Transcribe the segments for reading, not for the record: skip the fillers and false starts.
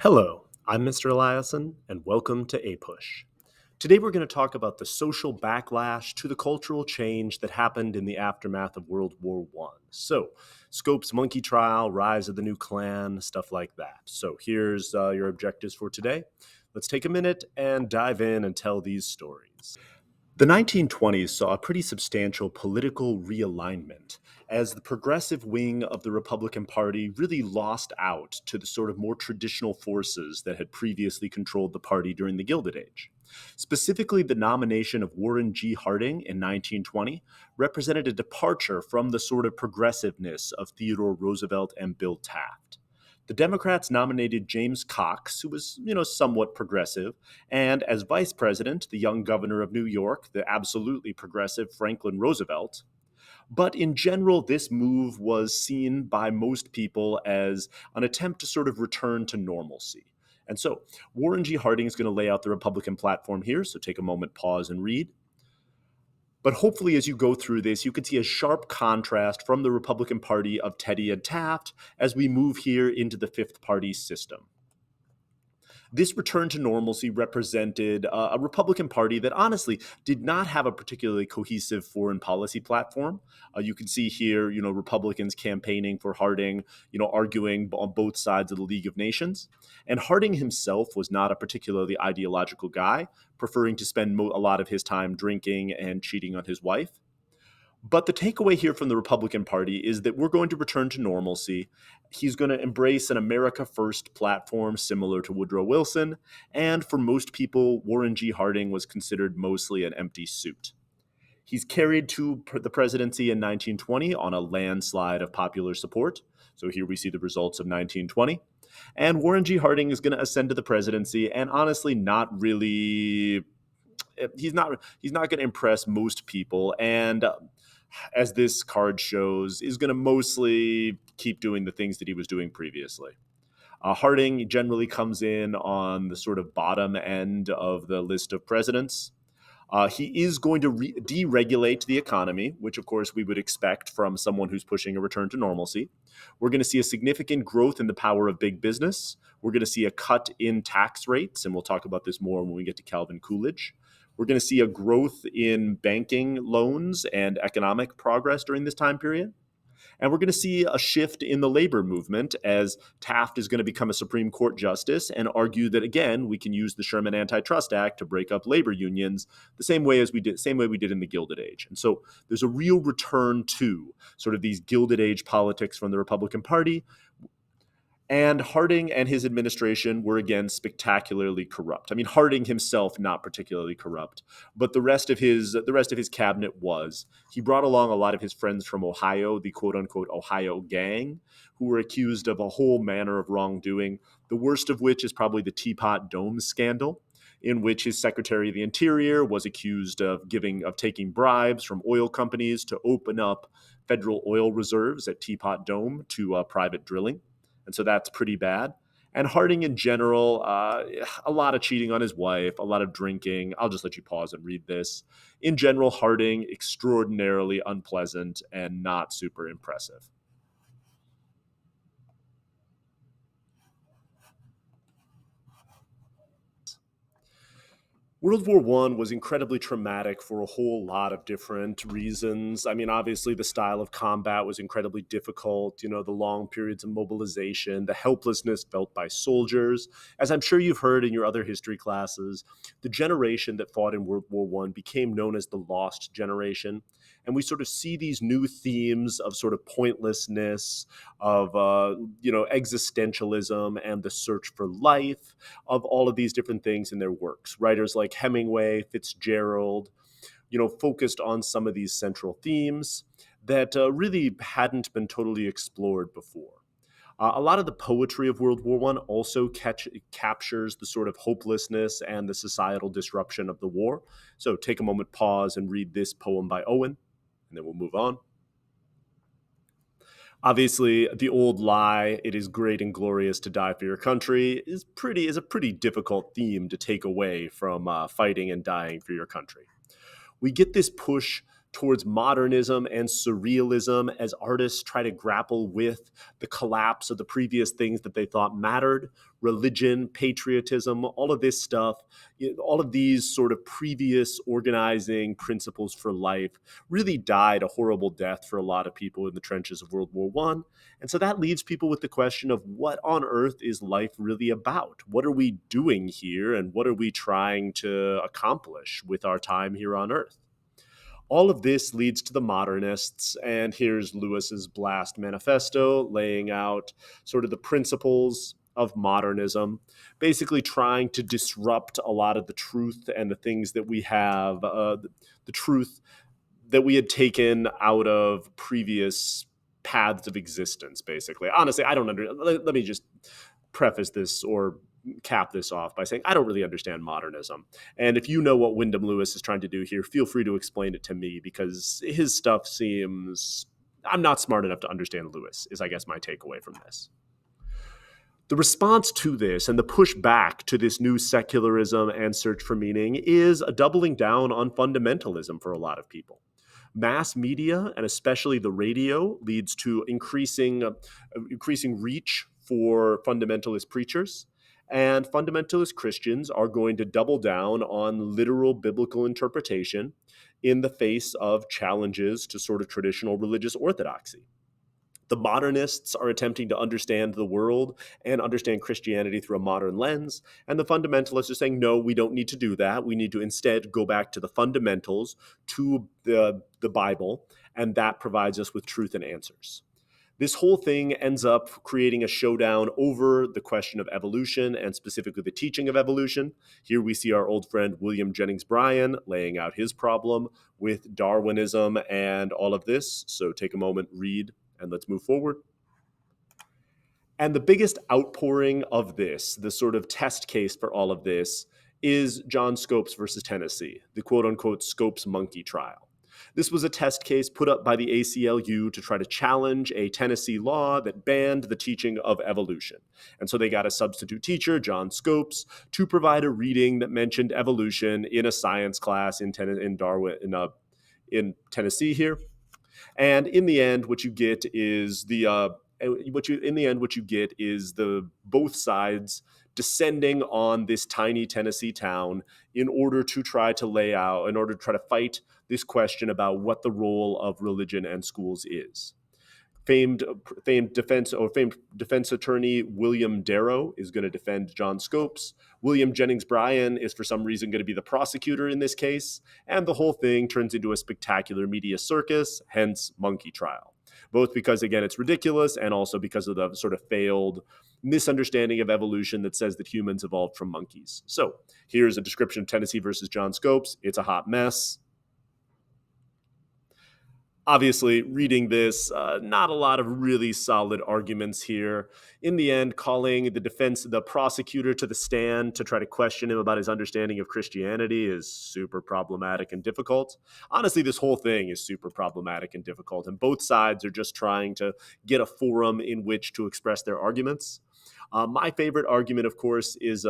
Hello, I'm Mr. Eliason, and welcome to APUSH. Today we're going to talk about the social backlash to the cultural change that happened in the aftermath of World War I. So, Scope's monkey trial, rise of the new Klan, stuff like that. So, here's your objectives for today. Let's take a minute and dive in and tell these stories. The 1920s saw a pretty substantial political realignment as the progressive wing of the Republican Party really lost out to the sort of more traditional forces that had previously controlled the party during the Gilded Age. Specifically, the nomination of Warren G. Harding in 1920 represented a departure from the sort of progressiveness of Theodore Roosevelt and Bill Taft. The Democrats nominated James Cox, who was, somewhat progressive, and as vice president, the young governor of New York, the absolutely progressive Franklin Roosevelt. But in general, this move was seen by most people as an attempt to sort of return to normalcy. And so Warren G. Harding is going to lay out the Republican platform here. So take a moment, pause, and read. But hopefully, as you go through this, you can see a sharp contrast from the Republican Party of Teddy and Taft as we move here into the fifth party system. This return to normalcy represented a Republican Party that honestly did not have a particularly cohesive foreign policy platform. You can see here, Republicans campaigning for Harding, arguing on both sides of the League of Nations. And Harding himself was not a particularly ideological guy, preferring to spend a lot of his time drinking and cheating on his wife. But the takeaway here from the Republican Party is that we're going to return to normalcy. He's going to embrace an America First platform similar to Woodrow Wilson. And for most people, Warren G. Harding was considered mostly an empty suit. He's carried to the presidency in 1920 on a landslide of popular support. So here we see the results of 1920. And Warren G. Harding is going to ascend to the presidency and honestly not really he's not going to impress most people, and as this card shows, is going to mostly keep doing the things that he was doing previously. Harding generally comes in on the sort of bottom end of the list of presidents. He is going to deregulate the economy, which of course we would expect from someone who's pushing a return to normalcy. We're going to see a significant growth in the power of big business. We're going to see a cut in tax rates, and we'll talk about this more when we get to Calvin Coolidge. We're going to see a growth in banking loans and economic progress during this time period. And we're going to see a shift in the labor movement as Taft is going to become a Supreme Court justice and argue that, again, we can use the Sherman Antitrust Act to break up labor unions the same way we did in the Gilded Age. And so there's a real return to sort of these Gilded Age politics from the Republican Party. And Harding and his administration were, again, spectacularly corrupt. I mean, Harding himself not particularly corrupt, but the rest of his cabinet was. He brought along a lot of his friends from Ohio, the quote-unquote Ohio gang, who were accused of a whole manner of wrongdoing, the worst of which is probably the Teapot Dome scandal, in which his Secretary of the Interior was accused of taking bribes from oil companies to open up federal oil reserves at Teapot Dome to private drilling. And so that's pretty bad. And Harding in general, a lot of cheating on his wife, a lot of drinking. I'll just let you pause and read this. In general, Harding, extraordinarily unpleasant and not super impressive. World War I was incredibly traumatic for a whole lot of different reasons. I mean, obviously, the style of combat was incredibly difficult, the long periods of mobilization, the helplessness felt by soldiers. As I'm sure you've heard in your other history classes, the generation that fought in World War I became known as the Lost Generation. And we sort of see these new themes of sort of pointlessness, of existentialism and the search for life, of all of these different things in their works. Writers like Hemingway, Fitzgerald, focused on some of these central themes that really hadn't been totally explored before. A lot of the poetry of World War I also captures the sort of hopelessness and the societal disruption of the war. So take a moment, pause, and read this poem by Owen, and then we'll move on. Obviously, the old lie, "It is great and glorious to die for your country," is a pretty difficult theme to take away from fighting and dying for your country. We get this push towards modernism and surrealism as artists try to grapple with the collapse of the previous things that they thought mattered: religion, patriotism, all of this stuff. All of these sort of previous organizing principles for life really died a horrible death for a lot of people in the trenches of World War I. And so that leaves people with the question of, what on earth is life really about? What are we doing here, and what are we trying to accomplish with our time here on earth? All of this leads to the modernists, and here's Lewis's Blast Manifesto laying out sort of the principles of modernism, basically trying to disrupt a lot of the truth and the things that we have, the truth that we had taken out of previous paths of existence, basically. Honestly, I don't let me just preface this or cap this off by saying I don't really understand modernism. And if you know what Wyndham Lewis is trying to do here, feel free to explain it to me, because his stuff seems, I'm not smart enough to understand Lewis, is I guess my takeaway from this. The response to this and the pushback to this new secularism and search for meaning is a doubling down on fundamentalism for a lot of people. Mass media, and especially the radio, leads to increasing reach for fundamentalist preachers. And fundamentalist Christians are going to double down on literal biblical interpretation in the face of challenges to sort of traditional religious orthodoxy. The modernists are attempting to understand the world and understand Christianity through a modern lens. And the fundamentalists are saying, no, we don't need to do that. We need to instead go back to the fundamentals, to the Bible, and that provides us with truth and answers. This whole thing ends up creating a showdown over the question of evolution, and specifically the teaching of evolution. Here we see our old friend William Jennings Bryan laying out his problem with Darwinism and all of this. So take a moment, read, and let's move forward. And the biggest outpouring of this, the sort of test case for all of this, is John Scopes versus Tennessee, the quote-unquote Scopes monkey trial. This was a test case put up by the ACLU to try to challenge a Tennessee law that banned the teaching of evolution. And so they got a substitute teacher, John Scopes, to provide a reading that mentioned evolution in a science class in Tennessee here. And in the end, what you get is the both sides descending on this tiny Tennessee town in order to try to fight this question about what the role of religion and schools is. Famed defense attorney William Darrow is going to defend John Scopes. William Jennings Bryan is for some reason going to be the prosecutor in this case, and the whole thing turns into a spectacular media circus, hence monkey trial. Both because, again, it's ridiculous, and also because of the sort of failed misunderstanding of evolution that says that humans evolved from monkeys. So here's a description of Tennessee versus John Scopes. It's a hot mess. Obviously, reading this, not a lot of really solid arguments here. In the end, calling the prosecutor to the stand to try to question him about his understanding of Christianity is super problematic and difficult. Honestly, this whole thing is super problematic and difficult, and both sides are just trying to get a forum in which to express their arguments. My favorite argument, of course, is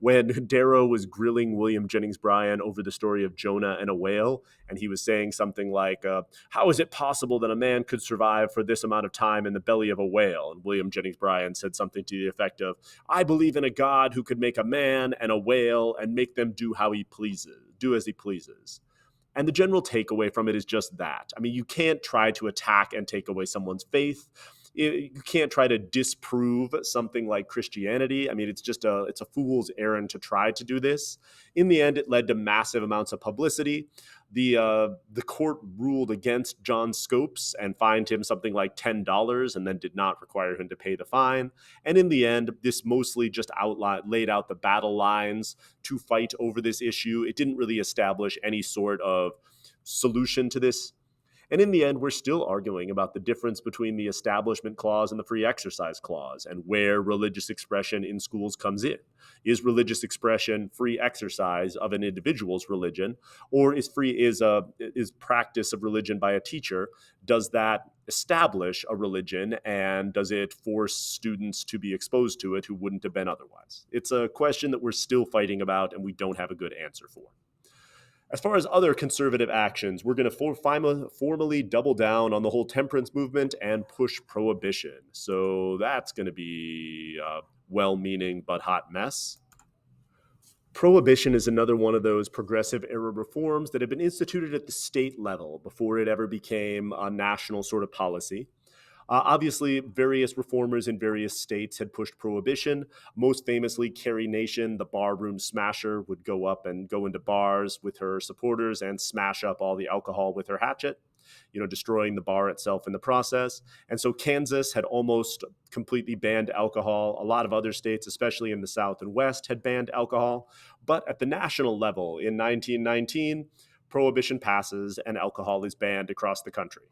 when Darrow was grilling William Jennings Bryan over the story of Jonah and a whale, and he was saying something like, how is it possible that a man could survive for this amount of time in the belly of a whale? And William Jennings Bryan said something to the effect of, I believe in a God who could make a man and a whale and make them do as he pleases. And the general takeaway from it is just that. I mean, you can't try to attack and take away someone's faith. You can't try to disprove something like Christianity. I mean, it's a fool's errand to try to do this. In the end, it led to massive amounts of publicity. The court ruled against John Scopes and fined him something like $10, and then did not require him to pay the fine. And in the end, this mostly just laid out the battle lines to fight over this issue. It didn't really establish any sort of solution to this. And in the end, we're still arguing about the difference between the Establishment Clause and the Free Exercise Clause, and where religious expression in schools comes in. Is religious expression free exercise of an individual's religion, or is practice of religion by a teacher? Does that establish a religion, and does it force students to be exposed to it who wouldn't have been otherwise? It's a question that we're still fighting about, and we don't have a good answer for. As far as other conservative actions, we're going to formally double down on the whole temperance movement and push prohibition. So that's going to be a well meaning but hot mess. Prohibition is another one of those progressive era reforms that have been instituted at the state level before it ever became a national sort of policy. Obviously, various reformers in various states had pushed prohibition. Most famously, Carrie Nation, the barroom smasher, would go up and go into bars with her supporters and smash up all the alcohol with her hatchet, destroying the bar itself in the process. And so Kansas had almost completely banned alcohol. A lot of other states, especially in the South and West, had banned alcohol. But at the national level in 1919, prohibition passes and alcohol is banned across the country.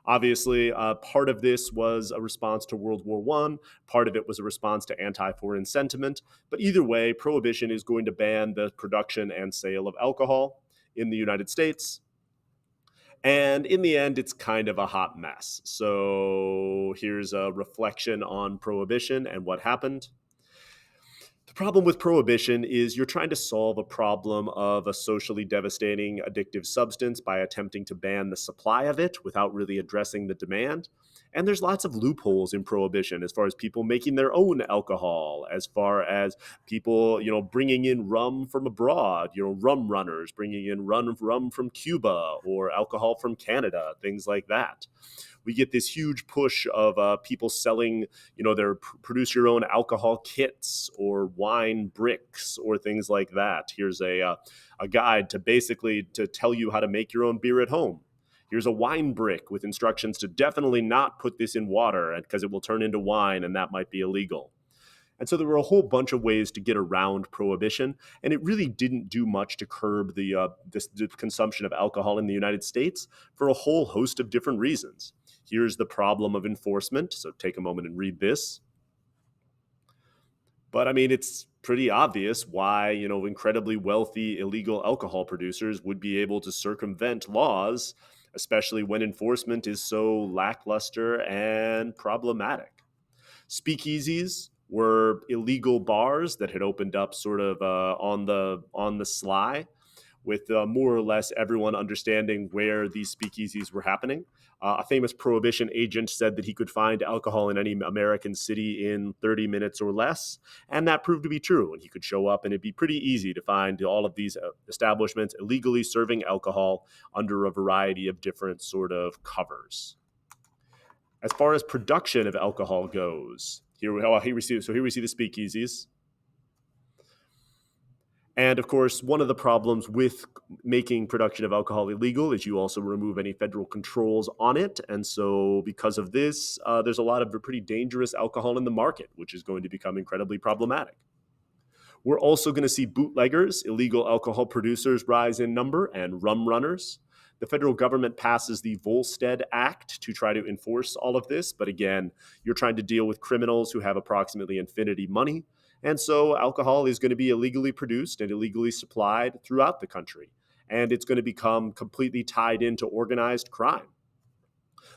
Obviously, part of this was a response to World War I. Part of it was a response to anti-foreign sentiment. But either way, prohibition is going to ban the production and sale of alcohol in the United States. And in the end, it's kind of a hot mess. So here's a reflection on prohibition and what happened. The problem with prohibition is you're trying to solve a problem of a socially devastating addictive substance by attempting to ban the supply of it without really addressing the demand. And there's lots of loopholes in prohibition as far as people making their own alcohol, as far as people, bringing in rum from abroad, rum runners bringing in rum from Cuba or alcohol from Canada, things like that. We get this huge push of people selling, their produce your own alcohol kits or wine bricks or things like that. Here's a guide to tell you how to make your own beer at home. Here's a wine brick with instructions to definitely not put this in water because it will turn into wine and that might be illegal. And so there were a whole bunch of ways to get around prohibition, and it really didn't do much to curb the consumption of alcohol in the United States for a whole host of different reasons. Here's the problem of enforcement, so take a moment and read this. But I mean, it's pretty obvious why, incredibly wealthy illegal alcohol producers would be able to circumvent laws, especially when enforcement is so lackluster and problematic. Speakeasies were illegal bars that had opened up sort of on the sly, with more or less everyone understanding where these speakeasies were happening. A famous prohibition agent said that he could find alcohol in any American city in 30 minutes or less, and that proved to be true. And he could show up, and it'd be pretty easy to find all of these establishments illegally serving alcohol under a variety of different sort of covers. As far as production of alcohol goes, here we see the speakeasies. And of course, one of the problems with making production of alcohol illegal is you also remove any federal controls on it. And so, because of this, there's a lot of pretty dangerous alcohol in the market, which is going to become incredibly problematic. We're also going to see bootleggers, illegal alcohol producers, rise in number, and rum runners. The federal government passes the Volstead Act to try to enforce all of this. But again, you're trying to deal with criminals who have approximately infinity money. And so alcohol is going to be illegally produced and illegally supplied throughout the country. And it's going to become completely tied into organized crime.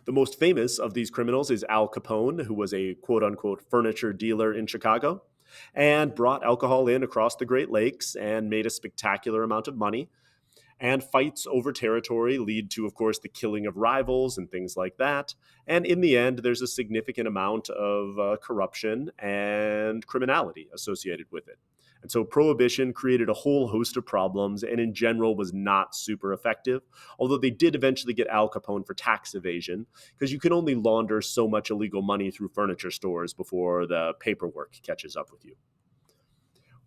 The most famous of these criminals is Al Capone, who was a quote unquote furniture dealer in Chicago and brought alcohol in across the Great Lakes and made a spectacular amount of money. And fights over territory lead to, of course, the killing of rivals and things like that. And in the end, there's a significant amount of corruption and criminality associated with it. And so prohibition created a whole host of problems and in general was not super effective, although they did eventually get Al Capone for tax evasion because you can only launder so much illegal money through furniture stores before the paperwork catches up with you.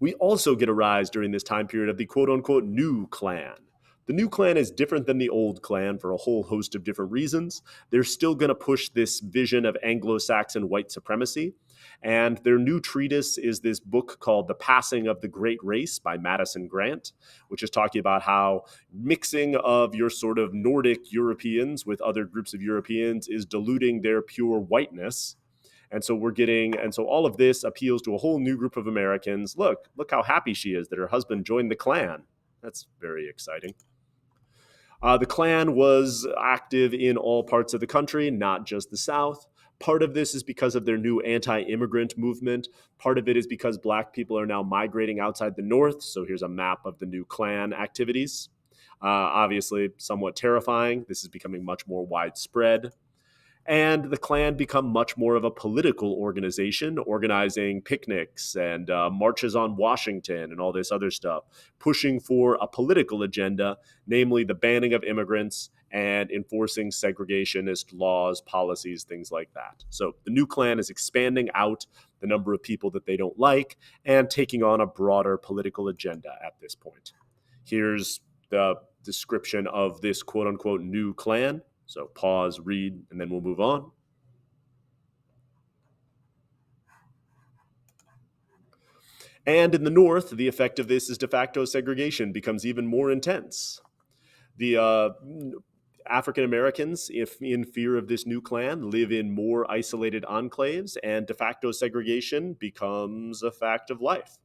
We also get a rise during this time period of the quote-unquote new Klan. The new Klan is different than the old Klan for a whole host of different reasons. They're still going to push this vision of Anglo-Saxon white supremacy. And their new treatise is this book called The Passing of the Great Race by Madison Grant, which is talking about how mixing of your sort of Nordic Europeans with other groups of Europeans is diluting their pure whiteness. And so all of this appeals to a whole new group of Americans. Look how happy she is that her husband joined the Klan. That's very exciting. The Klan was active in all parts of the country, not just the South. Part of this is because of their new anti-immigrant movement. Part of it is because Black people are now migrating outside the North. So here's a map of the new Klan activities. Obviously, somewhat terrifying. This is becoming much more widespread. And the Klan become much more of a political organization, organizing picnics and marches on Washington and all this other stuff, pushing for a political agenda, namely the banning of immigrants and enforcing segregationist laws, policies, things like that. So the new Klan is expanding out the number of people that they don't like and taking on a broader political agenda at this point. Here's the description of this quote unquote new Klan. So pause, read, and then we'll move on. And in the North, the effect of this is de facto segregation becomes even more intense. The African Americans, if in fear of this new Klan, live in more isolated enclaves, and de facto segregation becomes a fact of life.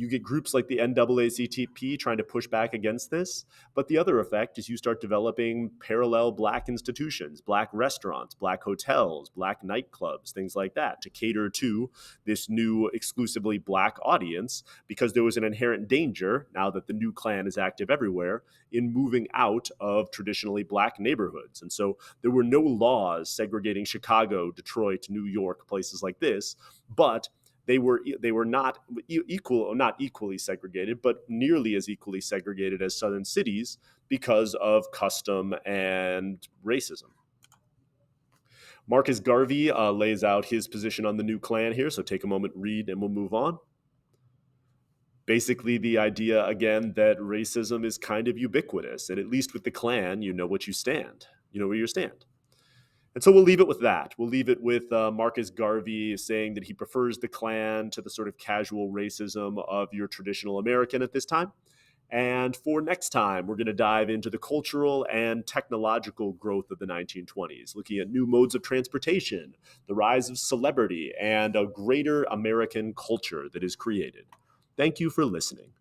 You get groups like the NAACP trying to push back against this. But the other effect is you start developing parallel black institutions, black restaurants, black hotels, black nightclubs, things like that, to cater to this new exclusively black audience, because there was an inherent danger, now that the new Klan is active everywhere, in moving out of traditionally black neighborhoods. And so there were no laws segregating Chicago, Detroit, New York, places like this, but they were not equally segregated, but nearly as equally segregated as southern cities because of custom and racism. Marcus Garvey lays out his position on the new Klan here, so take a moment, read, and we'll move on. Basically, the idea, again, that racism is kind of ubiquitous, and at least with the Klan, you know what you stand. You know where you stand. And so we'll leave it with that. We'll leave it with Marcus Garvey saying that he prefers the Klan to the sort of casual racism of your traditional American at this time. And for next time, we're going to dive into the cultural and technological growth of the 1920s, looking at new modes of transportation, the rise of celebrity, and a greater American culture that is created. Thank you for listening.